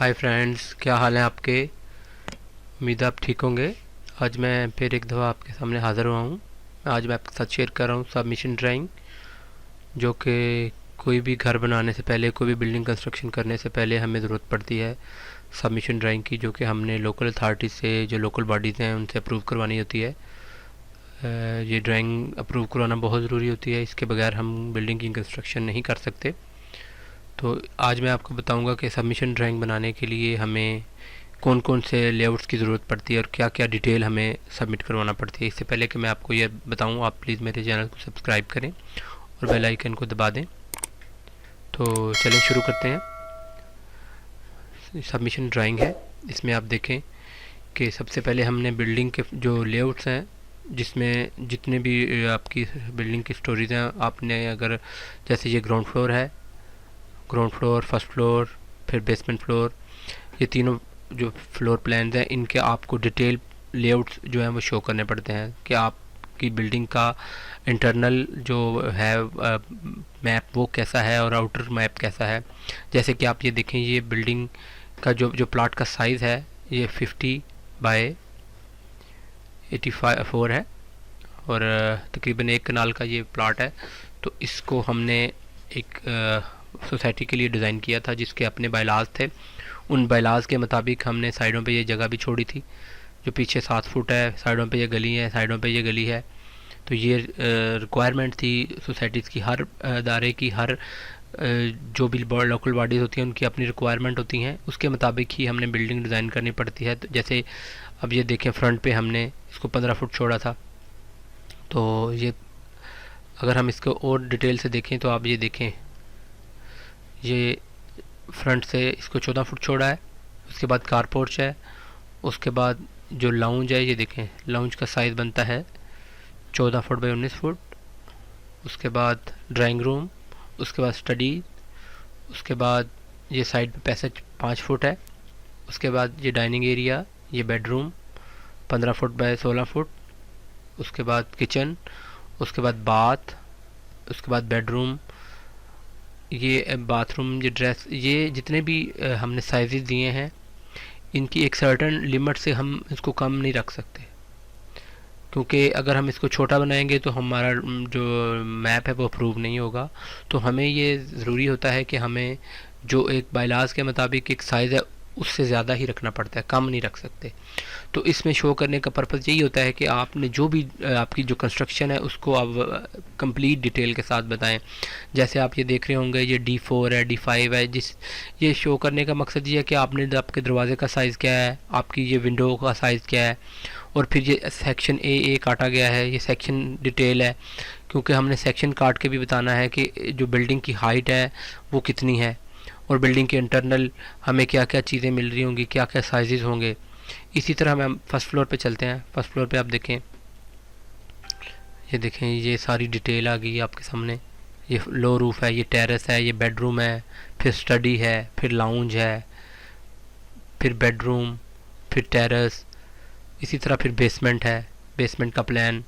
Hi friends, क्या हाल है आपके। उम्मीद है आप ठीक होंगे। आज मैं फिर एक दफ़ा आपके सामने हाज़िर हुआ हूँ। आज मैं आपके साथ शेयर कर रहा हूँ सबमिशन ड्राइंग, जो कि कोई भी घर बनाने से पहले, कोई भी बिल्डिंग कंस्ट्रक्शन करने से पहले हमें ज़रूरत पड़ती है सबमिशन ड्राइंग की, जो कि हमने लोकल अथॉरिटी से, जो लोकल बॉडीज़ हैं, उनसे अप्रूव करवानी होती है। ये ड्राइंग अप्रूव करवाना बहुत ज़रूरी होती है, इसके बगैर हम बिल्डिंग की कंस्ट्रक्शन नहीं कर सकते। तो आज मैं आपको बताऊंगा कि सबमिशन ड्राइंग बनाने के लिए हमें कौन कौन से लेआउट्स की ज़रूरत पड़ती है और क्या क्या डिटेल हमें सबमिट करवाना पड़ती है। इससे पहले कि मैं आपको ये बताऊं, आप प्लीज़ मेरे चैनल को सब्सक्राइब करें और बेल आइकन को दबा दें। तो चलें शुरू करते हैं। सबमिशन ड्राइंग है, इसमें आप देखें कि सबसे पहले हमने बिल्डिंग के जो लेआउट्स हैं, जिसमें जितने भी आपकी बिल्डिंग की स्टोरीज हैं, आपने अगर जैसे ये ग्राउंड फ्लोर है, ग्राउंड फ्लोर, फर्स्ट फ्लोर, फिर बेसमेंट फ्लोर, ये तीनों जो फ्लोर प्लान्स हैं, इनके आपको डिटेल लेआउट्स जो हैं वो शो करने पड़ते हैं कि आपकी बिल्डिंग का इंटरनल जो है मैप वो कैसा है और आउटर मैप कैसा है। जैसे कि आप ये देखें, ये बिल्डिंग का जो प्लाट का साइज़ है, ये 50/84 है और तकरीबन 1 कनाल का ये प्लाट है। तो इसको हमने एक सोसाइटी के लिए डिज़ाइन किया था, जिसके अपने बायलाज थे। उन बायलाज के मुताबिक हमने साइडों पे ये जगह भी छोड़ी थी। जो पीछे 7 फुट है, साइडों पे ये गली है, साइडों पे ये गली है। तो ये रिक्वायरमेंट थी सोसाइटीज़ की, हर अदारे की, हर जो भी लोकल बॉडीज़ होती हैं उनकी अपनी रिक्वायरमेंट होती हैं, उसके मुताबिक ही हमने बिल्डिंग डिज़ाइन करनी पड़ती है। तो जैसे अब ये देखें, फ्रंट पे हमने इसको 15 फुट छोड़ा था। तो ये अगर हम इसको और डिटेल से देखें तो आप ये देखें, ये फ्रंट से इसको 14 फुट छोड़ा है। उसके बाद कार पोर्च है। उसके बाद जो लाउंज है, ये देखें, लाउंज का साइज़ बनता है 14 फुट बाई 19 फुट। उसके बाद ड्राइंग रूम, उसके बाद स्टडी, उसके बाद ये साइड पे पैसेज 5 फुट है। उसके बाद ये डाइनिंग एरिया, ये बेडरूम 15 फुट बाई 16 फुट। उसके बाद किचन, उसके बाद बाथ, उसके बाद बेडरूम, ये बाथरूम, ये ड्रेस, ये जितने भी हमने साइजेस दिए हैं, इनकी एक सर्टन लिमिट से हम इसको कम नहीं रख सकते, क्योंकि अगर हम इसको छोटा बनाएंगे तो हमारा जो मैप है वो अप्रूव नहीं होगा। तो हमें ये ज़रूरी होता है कि हमें जो एक बायलाज के मुताबिक एक साइज़ है, उससे ज़्यादा ही रखना पड़ता है, कम नहीं रख सकते। तो इसमें शो करने का पर्पज़ यही होता है कि आपने जो भी आपकी जो कंस्ट्रक्शन है उसको आप कंप्लीट डिटेल के साथ बताएं। जैसे आप ये देख रहे होंगे, ये D4 है, D5 है, जिस ये शो करने का मकसद ये है कि आपने आपके दरवाजे का साइज़ क्या है, आपकी ये विंडो का साइज़ क्या है। और फिर ये सेक्शन ए काटा गया है, ये सेक्शन डिटेल है, क्योंकि हमने सेक्शन काट के भी बताना है कि जो बिल्डिंग की हाइट है वो कितनी है, और बिल्डिंग के इंटरनल हमें क्या क्या चीज़ें मिल रही होंगी, क्या क्या साइजेस होंगे। इसी तरह हम फर्स्ट फ्लोर पे चलते हैं। फर्स्ट फ्लोर पे आप देखें, ये देखें, ये सारी डिटेल आ गई आपके सामने। ये लो रूफ है, ये टेरेस है, ये बेडरूम है, फिर स्टडी है, फिर लाउंज है, फिर बेडरूम, फिर टेरेस। इसी तरह फिर बेसमेंट है, बेसमेंट का प्लान।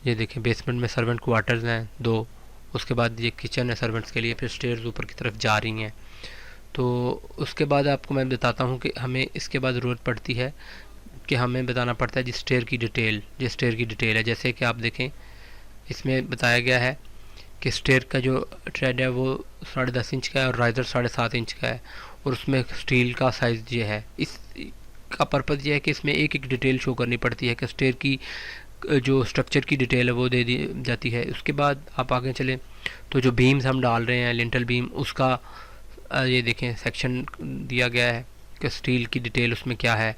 ये देखें, बेसमेंट में सर्वेंट क्वार्टर्स हैं 2। उसके बाद ये किचन है सर्वेंट्स के लिए, फिर स्टेयर्स ऊपर की तरफ जा रही हैं। तो उसके बाद आपको मैं बताता हूँ कि हमें इसके बाद ज़रूरत पड़ती है कि हमें बताना पड़ता है जिस स्टेयर की डिटेल, जिस स्टेयर की डिटेल है। जैसे कि आप देखें, इसमें बताया गया है कि स्टेयर का जो ट्रेड है वो 10.5 इंच का है और राइजर 7.5 इंच का है, और उसमें स्टील का साइज़ ये है। इस का पर्पज़ ये है कि इसमें एक एक डिटेल शो करनी पड़ती है कि स्टेयर की जो स्ट्रक्चर की डिटेल है वो दे दी जाती है। उसके बाद आप आगे चलें तो जो बीम्स हम डाल रहे हैं, लिंटल बीम, उसका ये देखें सेक्शन दिया गया है कि स्टील की डिटेल उसमें क्या है।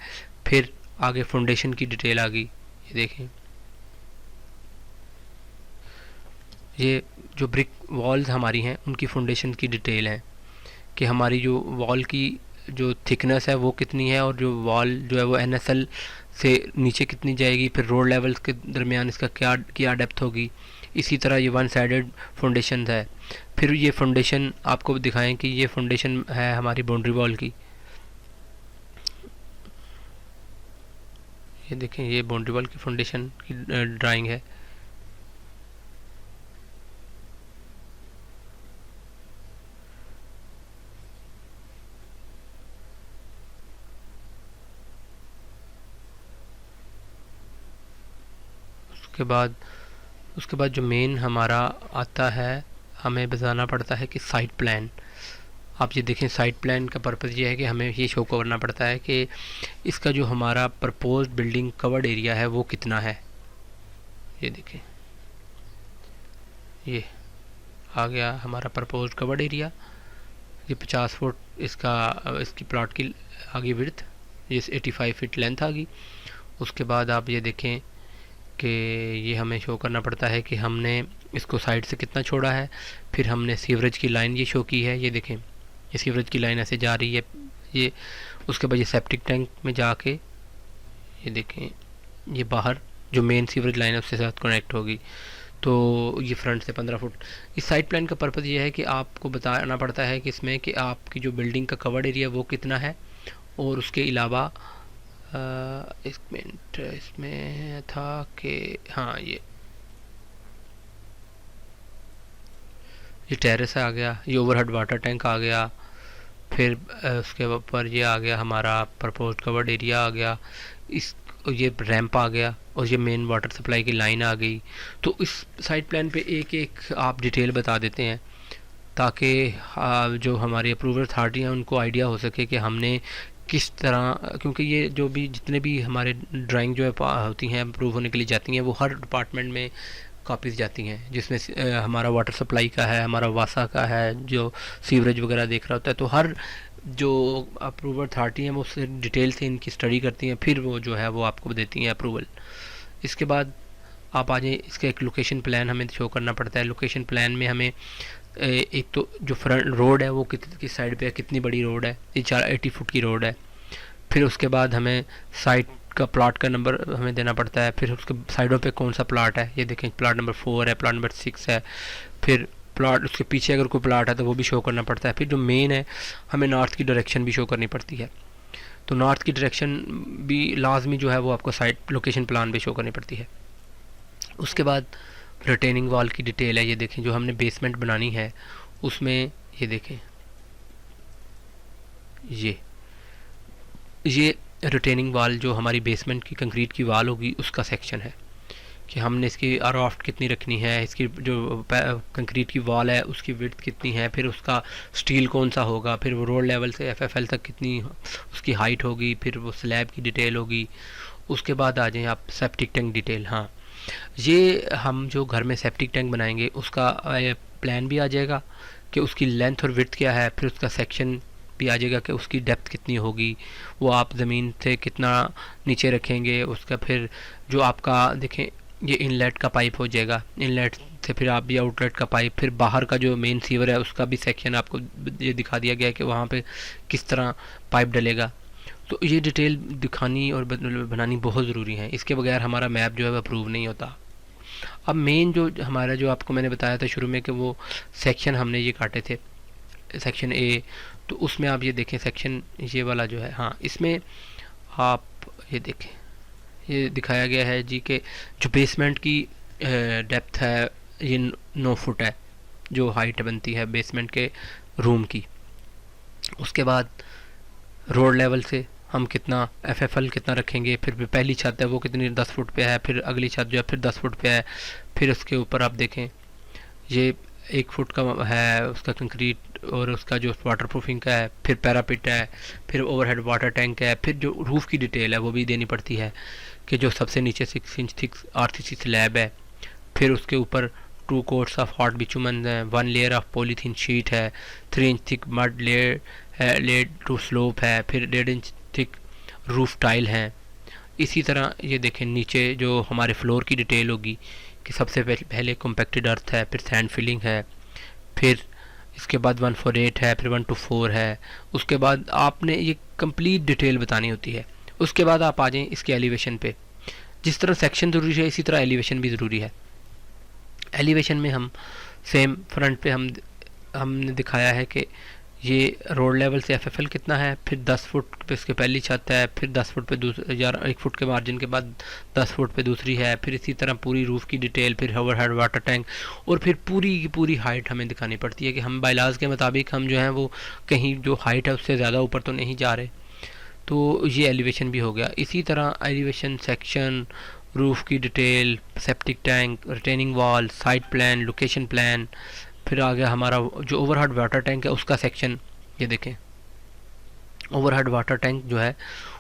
फिर आगे फाउंडेशन की डिटेल आ गई, ये देखें। ये जो ब्रिक वॉल्स हमारी हैं उनकी फाउंडेशन की डिटेल है कि हमारी जो वॉल की जो थिकनेस है वो कितनी है, और जो वॉल जो है वो NSL से नीचे कितनी जाएगी, फिर रोड लेवल्स के दरमियान इसका क्या डेप्थ होगी। इसी तरह ये 1 साइडेड फाउंडेशन है। फिर ये फाउंडेशन आपको दिखाएं कि ये फाउंडेशन है हमारी बाउंड्री वॉल की। ये देखें, ये बाउंड्री वॉल की फाउंडेशन की ड्राइंग है। उसके बाद जो मेन हमारा आता है, हमें बताना पड़ता है कि साइट प्लान। आप ये देखें, साइट प्लान का पर्पज़ ये है कि हमें ये शो करना पड़ता है कि इसका जो हमारा प्रपोज्ड बिल्डिंग कवर्ड एरिया है वो कितना है। ये देखें, ये आ गया हमारा प्रपोज्ड कवर्ड एरिया। ये 50 फुट इसकी प्लॉट की आगे विड्थ, ये 85 फीट लेंथ आ गई। उसके बाद आप ये देखें कि ये हमें शो करना पड़ता है कि हमने इसको साइड से कितना छोड़ा है। फिर हमने सीवरेज की लाइन ये शो की है, ये देखें, ये सीवरेज की लाइन ऐसे जा रही है ये। उसके बाद ये सेप्टिक टैंक में जाके ये देखें, ये बाहर जो मेन सीवरेज लाइन है उसके साथ कनेक्ट होगी। तो ये फ्रंट से 15 फुट। इस साइट प्लान का पर्पज़ ये है कि आपको बताना पड़ता है कि इसमें कि आपकी जो बिल्डिंग का कवर्ड एरिया वो कितना है, और उसके अलावा एक मिनट इसमें था कि हाँ, ये टेरेस आ गया, ये ओवरहेड वाटर टैंक आ गया, फिर उसके ऊपर ये आ गया हमारा प्रपोज्ड कवर्ड एरिया आ गया, ये रैंप आ गया, और ये मेन वाटर सप्लाई की लाइन आ गई। तो इस साइट प्लान पे एक एक आप डिटेल बता देते हैं ताकि जो हमारी अप्रूवल अथॉरिटी हैं उनको आइडिया हो सके कि हमने किस तरह, क्योंकि ये जो भी जितने भी हमारे ड्राइंग जो है होती हैं अप्रूव होने के लिए जाती हैं, वो हर डिपार्टमेंट में कॉपीज़ जाती हैं, जिसमें हमारा वाटर सप्लाई का है, हमारा वासा का है, जो सीवरेज वगैरह देख रहा होता है। तो हर जो अप्रूवल अथॉरिटी हैं वो डिटेल से इनकी स्टडी करती हैं, फिर वो जो है वो आपको देती हैं अप्रूवल। इसके बाद आप आ जाए, इसका एक लोकेशन प्लान हमें शो करना पड़ता है। लोकेशन प्लान में हमें एक तो जो फ्रंट रोड है वो किस साइड पे है, कितनी बड़ी रोड है, ये 80 फुट की रोड है। फिर उसके बाद हमें साइट का प्लॉट का नंबर हमें देना पड़ता है। फिर उसके साइडों पे कौन सा प्लॉट है, ये देखें, प्लॉट नंबर 4 है, प्लॉट नंबर 6 है। फिर प्लॉट उसके पीछे अगर कोई प्लॉट है तो वो भी शो करना पड़ता है। फिर जो मेन है, हमें नॉर्थ की डायरेक्शन भी शो करनी पड़ती है। तो नॉर्थ की डायरेक्शन भी लाजमी जो है वो आपको साइट लोकेशन प्लान पे शो करनी पड़ती है। उसके बाद रिटेनिंग वॉल की डिटेल है, ये देखें, जो हमने बेसमेंट बनानी है उसमें ये देखें, ये रिटेनिंग वॉल जो हमारी बेसमेंट की कंक्रीट की वॉल होगी उसका सेक्शन है कि हमने इसकी रॉफ्ट कितनी रखनी है, इसकी जो कंक्रीट की वॉल है उसकी विड्थ कितनी है, फिर उसका स्टील कौन सा होगा, फिर वो रोड लेवल से FFL तक कितनी उसकी हाइट होगी, फिर वो स्लैब की डिटेल होगी। उसके बाद आ जाएं आप सेप्टिक टैंक डिटेल। हाँ, ये हम जो घर में सेप्टिक टैंक बनाएंगे उसका प्लान भी आ जाएगा कि उसकी लेंथ और विड्थ क्या है, फिर उसका सेक्शन भी आ जाएगा कि उसकी डेप्थ कितनी होगी, वो आप ज़मीन से कितना नीचे रखेंगे उसका। फिर जो आपका देखें, ये इनलेट का पाइप हो जाएगा, इनलेट से फिर आप भी आउटलेट का पाइप, फिर बाहर का जो मेन सीवर है उसका भी सेक्शन आपको ये दिखा दिया गया है कि वहाँ पे किस तरह पाइप डलेगा। तो ये डिटेल दिखानी और बनानी बहुत ज़रूरी है, इसके बगैर हमारा मैप जो है वह अप्रूव नहीं होता। अब मेन जो हमारा जो आपको मैंने बताया था शुरू में कि वो सेक्शन हमने ये काटे थे, सेक्शन ए, तो उसमें आप ये देखें सेक्शन ये वाला जो है, हाँ, इसमें आप ये देखें, ये दिखाया गया है जी कि जो बेसमेंट की डेप्थ है ये 9 फुट है, जो हाइट बनती है बेसमेंट के रूम की। उसके बाद रोड लेवल से हम कितना FFL कितना रखेंगे, फिर पहली छत है वो कितनी 10 फुट पे है, फिर अगली छत जो है फिर 10 फुट पे है। फिर उसके ऊपर आप देखें ये 1 फुट का है उसका कंक्रीट और उसका जो वाटर प्रूफिंग का है, फिर पैरापिट है, फिर ओवरहेड वाटर टैंक है, फिर जो रूफ़ की डिटेल है वो भी देनी पड़ती है कि जो सबसे नीचे 6 इंच थिक RCC स्लैब है, फिर उसके ऊपर 2 कोट्स ऑफ हॉट बिचुमन है, 1 लेयर ऑफ पॉलीथीन शीट है, 3 इंच थिक मड लेयर है, लेड टू स्लोप है, फिर 1.5 इंच थिक रूफ टाइल हैं। इसी तरह ये देखें नीचे जो हमारे फ्लोर की डिटेल होगी कि सबसे पहले कॉम्पैक्टेड अर्थ है, फिर सैंड फिलिंग है, फिर इसके बाद 148 है, फिर 124 है। उसके बाद आपने ये कंप्लीट डिटेल बतानी होती है। उसके बाद आप आ जाएं इसके एलिवेशन पे। जिस तरह सेक्शन ज़रूरी है इसी तरह एलिवेशन भी ज़रूरी है। एलिवेशन में हम सेम फ्रंट पे हमने दिखाया है कि ये रोड लेवल से FFL कितना है, फिर 10 फुट पे इसके पहली छत है, फिर 10 फुट पे दूसरी, 1 फुट के मार्जिन के बाद 10 फुट पे दूसरी है, फिर इसी तरह पूरी रूफ़ की डिटेल, फिर ओवरहेड वाटर टैंक, और फिर पूरी की पूरी हाइट हमें दिखानी पड़ती है कि हम बायलाज के मुताबिक हम जो है वो कहीं जो हाइट है उससे ज़्यादा ऊपर तो नहीं जा रहे। तो ये एलिवेशन भी हो गया। इसी तरह एलिवेशन, सेक्शन, रूफ़ की detail, septic tank, retaining wall, site plan, location plan, फिर आ गया हमारा जो ओवरहेड वाटर टैंक है उसका सेक्शन। ये देखें ओवरहेड वाटर टैंक जो है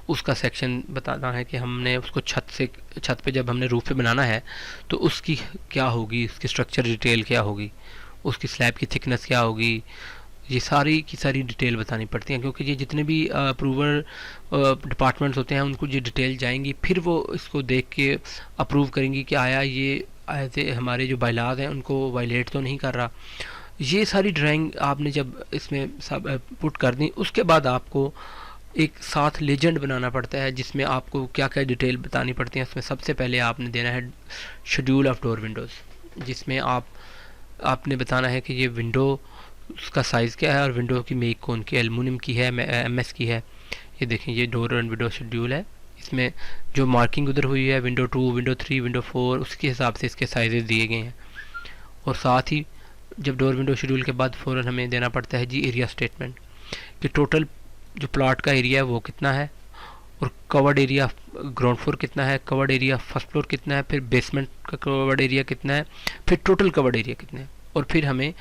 उसका सेक्शन बताना है कि हमने उसको छत पे जब हमने रूफ पे बनाना है तो उसकी क्या होगी, उसकी स्ट्रक्चर डिटेल क्या होगी, उसकी स्लैब की थिकनेस क्या होगी, ये सारी की सारी डिटेल बतानी पड़ती हैं, क्योंकि ये जितने भी अप्रूवल डिपार्टमेंट्स होते हैं उनको ये डिटेल जाएंगी, फिर वो इसको देख के अप्रूव करेंगी कि आया ये ऐसे हमारे जो बायलाज हैं उनको वायलेट तो नहीं कर रहा। ये सारी ड्राइंग आपने जब इसमें सब पुट कर दी, उसके बाद आपको एक साथ लेजेंड बनाना पड़ता है जिसमें आपको क्या क्या डिटेल बतानी पड़ती है। इसमें सबसे पहले आपने देना है शेड्यूल ऑफ डोर विंडोज़, जिसमें आपने बताना है कि ये विंडो उसका साइज़ क्या है और विंडो की मेक कौन की, एलुमिनियम की है, एमएस की है। ये देखें ये डोर एंड विंडो शेड्यूल है, इसमें जो मार्किंग उधर हुई है विंडो 2, विंडो 3, विंडो 4, उसके हिसाब से इसके साइजेस दिए गए हैं। और साथ ही जब डोर विंडो शेड्यूल के बाद फ़ौरन हमें देना पड़ता है जी एरिया स्टेटमेंट, कि टोटल जो प्लॉट का एरिया है वो कितना है, और कवर्ड एरिया ग्राउंड फ्लोर कितना है, कवर्ड एरिया फर्स्ट फ्लोर कितना है, फिर बेसमेंट का कवर्ड एरिया कितना है, फिर टोटल कवर्ड एरिया कितना है, और फिर हमें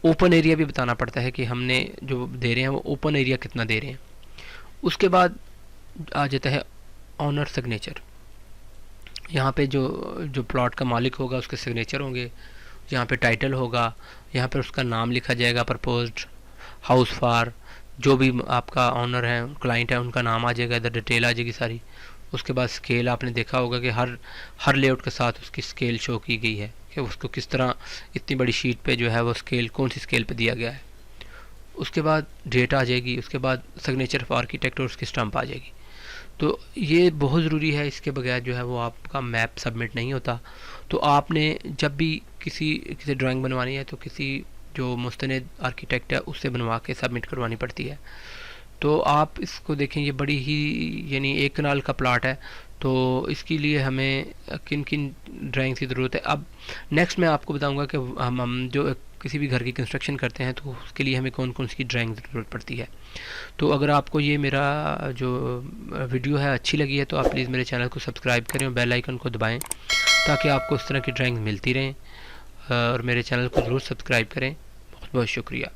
ओपन एरिया भी बताना पड़ता है कि हमने जो दे रहे हैं वो ओपन एरिया कितना दे रहे हैं। उसके बाद आ जाता है ऑनर सिग्नेचर। यहाँ पे जो प्लॉट का मालिक होगा उसके सिग्नेचर होंगे, यहाँ पे टाइटल होगा, यहाँ पे उसका नाम लिखा जाएगा, प्रपोज्ड हाउस फॉर, जो भी आपका ऑनर है क्लाइंट है उनका नाम आ जाएगा, इधर डिटेल आ जाएगी सारी। उसके बाद स्केल आपने देखा होगा कि हर लेआउट के साथ उसकी स्केल शो की गई है कि उसको किस तरह इतनी बड़ी शीट पे जो है वो स्केल कौन सी स्केल पे दिया गया है। उसके बाद डेट आ जाएगी, उसके बाद सिग्नेचर ऑफ आर्किटेक्ट और उसकी स्टंप आ जाएगी। तो ये बहुत ज़रूरी है, इसके बगैर जो है वो आपका मैप सबमिट नहीं होता। तो आपने जब भी किसी ड्राइंग बनवानी है तो किसी जो मुस्तनद आर्किटेक्ट है उससे बनवा के सबमिट करवानी पड़ती है। तो आप इसको देखें, ये बड़ी ही यानी 1 कनाल का प्लाट है, तो इसके लिए हमें किन किन ड्राइंग्स की ज़रूरत है। अब नेक्स्ट मैं आपको बताऊंगा कि हम जो किसी भी घर की कंस्ट्रक्शन करते हैं तो उसके लिए हमें कौन कौन सी ड्राइंग ज़रूरत पड़ती है। तो अगर आपको ये मेरा जो वीडियो है अच्छी लगी है तो आप प्लीज़ मेरे चैनल को सब्सक्राइब करें और बेल आइकन को दबाएं ताकि आपको इस तरह की ड्राइंग मिलती रहें, और मेरे चैनल को ज़रूर सब्सक्राइब करें। बहुत बहुत शुक्रिया।